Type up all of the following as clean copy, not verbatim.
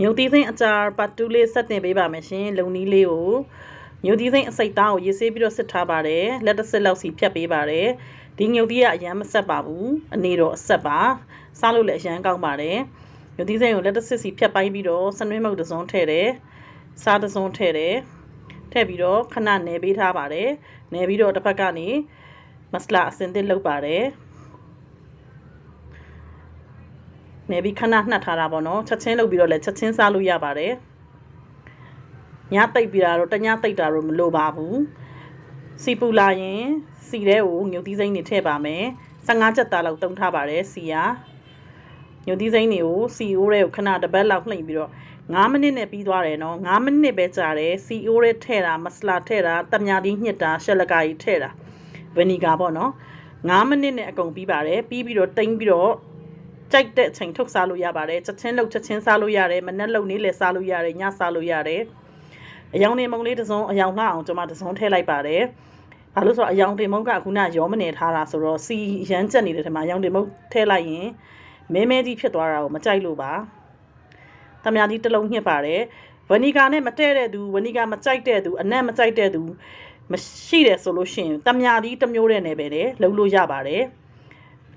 မြုပ်သီးစိမ့်အကြာပတ်တူးလေးဆက်တင်ပေးပါမယ်ရှင်လုံနီးလေးကိုမြုပ်သီးစိမ့်အစိတ်သားကိုရေးဆေးပြီးတော့စစ်ထားပါတယ်လက်တစ်စစ်လောက်စီဖြတ်ပေးပါတယ်ဒီမြုပ်သီးကအရန်မဆက်ပါဘူးအနေတော့အဆက်ပါစားလို့လည်းအရန်ကောင်းပါတယ်မြုပ်သီးစိမ့်ကိုလက်တစ်စစ်စီဖြတ်ပိုင်းပြီးတော့စနွေးမုတ်တစ်စုံထည့်တယ်စားတစ်စုံထည့်တယ်ထည့်ပြီးတော့ခဏနယ်ပေးထားပါတယ်နယ်ပြီးတော့တစ်ဖက်ကနေမဆလာအစင်သစ်လုပ်ပါတယ်နေပြီးခဏနှက်ထားတာပေါ့နော်ချက်ချင်းလုပ်ပြီးတော့လည်းချက်ချင်းစားလို့ရပါတယ်ညတိတ်ပြီးတာတော့တညတိတ်တာတော့မလိုပါဘူးစီပူလာရင်စီထဲကိုညုတ်သီးစိမ့်တွေထည့်ပါမယ်15ချက်သားလောက်တုံးထားပါတယ်စီကညုတ်သီးစိမ့်တွေကိုစီအိုးတွေကိုခဏတစ်ပတ်လောက်နှိပ်ပြီးတော့9မိနစ်နဲ့ပြီးသွားတယ်နော်9မိနစ်ပဲကြာတယ်စီအိုးတွေထည့်တာမဆလာထည့်တာတမညာသီးညှစ်တာရှက်လကာကြီးထည့်တာဗနီဂါပေါ့နော်9မိနစ်နဲ့အကုန်ပြီးပါတယ်ပြီးပြီးတော့တိမ့်ပြီးတော့ကြိုက်တဲ့အချိန်ထုတ်စားလို့ရပါတယ်ချက်ချင်းလုပ်ချက်ချင်းစားလို့ရတယ်မနှက်လုပ်နေလေစားလို့ရတယ်ညစားလို့ရတယ်အယောင်နေမုံလေးတစ်စုံအယောင်လှအောင်ကျွန်မတစ်စုံထည့်လိုက်ပါတယ်ဘာလို့ဆိုတော့အယောင်တင်မုံကခုနရောမနေထားတာဆိုတော့စီရမ်းကျက်နေတဲ့ထဲမှာအယောင်တင်မုံထည့်လိုက်ရင်မဲမဲကြီးဖြစ်သွားတာကိုမကြိုက်လို့ပါတမယာကြီးတစ်လုံးညှစ်ပါတယ်ဝနီဂါနဲ့မတည့်တဲ့သူဝနီဂါမကြိုက်တဲ့သူအနက်မကြိုက်တဲ့သူမရှိတယ်ဆိုလို့ရှိရင်တမယာကြီးတစ်မျိုးတဲ့နယ်ပဲလေလုံးလို့ရပါတယ်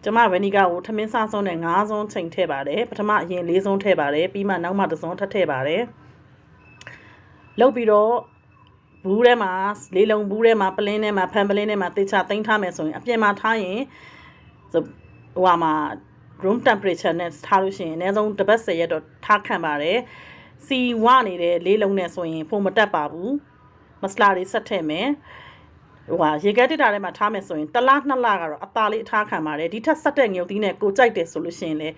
ကျွန်မဗနီဂါကိုထမင်းစားဆုံးနဲ့9ဆုံးချိန်ထည့်ပါတယ်ပထမအရင်4ဆုံးထည့်ပါတယ်ပြီးမှနောက်မှ1ဆုံးထပ်ထည့်ပါတယ်လုပ်ပြီးတော့ဘူးထဲမှာလေးလုံးဘူးထဲမှာပလင်းထဲမှာဖန်ပလင်းထဲမှာတေချာသိမ်းထားမယ်ဆိုရင်အပြင်မှာထားရင်ဟိုမှာ room temperature နဲ့ထားလို့ရှိရင်အနည်းဆုံးတစ်ပတ်10ရက်တော့ထားခံပါတယ်စီဝနေတဲ့လေးလုံးနဲ့ဆိုရင်ဖုန်မတက်ပါဘူးမဆလာတွေဆက်ထည့်မယ်ရေကဲတစ်တာထဲမှာထားမယ်ဆိုရင်1လ2လကတော့အသားလေးထားခံပါတယ်ဒီထက်ဆက်တဲ့ငုတ်သီးနဲ့ကိုကြိုက်တယ်ဆိုလို့ရှိရင်လည်း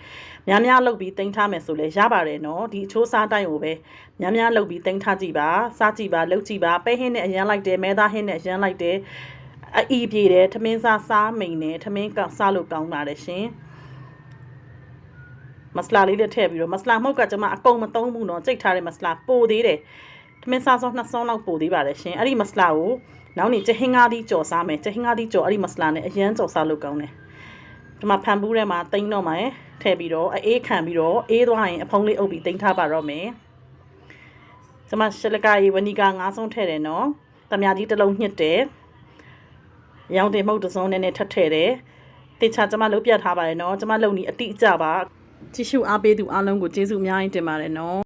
များများလုပ်ပြီးတင်ထားမယ်ဆိုလည်းရပါတယ်နော်ဒီအချိုးစားတိုင်းကိုပဲများများလုပ်ပြီးတင်ထားကြည့်ပါစားကြည့်ပါလုပ်ကြည့်ပါပဲဟင်းနဲ့အရန်လိုက်တယ်မဲသားဟင်းနဲ့အရန်လိုက်တယ်အီးပြေတယ်ထမင်းစားမိန်တယ်ထမင်းစားလို့ကောင်းပါတယ်ရှင်မဆလာလေးနဲ့ထည့်ပြီးတော့မဆလာမှုတ်ကကျွန်မအကုန်မသုံးဘူးနော်ကြိတ်ထားတဲ့မဆလာပိုသေးတယ်ထမင်းစားစုံ2စုံလောက်ပိုသေးပါတယ်ရှင်အဲ့ဒီမဆလာကိုနောက်နေ့ချဟင်းကားသီးကြော်စားမယ်ချဟင်းကားသီးကြော်အဲ့ဒီမဆလာနဲ့အရန်ကြော်စားလို့ကောင်းတယ်ဒီမှာဖန်ဘူးထဲမှာတိန်းတော့မယ်ထည့်ပြီးတော့အေးခံပြီးတော့အေးသွားရင်အဖုံးလေးအုပ်ပြီးတိန်းထားပါတော့မယ်ဒီမှာရှလကာရီဝနီကာ9ဆုံးထည့်တယ်နော်တမယာကြီးတစ်လုံးညှစ်တယ်ရောင်တင်မှုတ်တစ်စုံနဲ့ထပ်ထည့်တယ်တေချာကျမလုပ်ပြထားပါတယ်နော်ကျမလုပ်နီးအတိအကျပါကြည့်ရှုအားပေးသူအားလုံးကိုကျေးဇူးအများကြီးတင်ပါတယ်နော်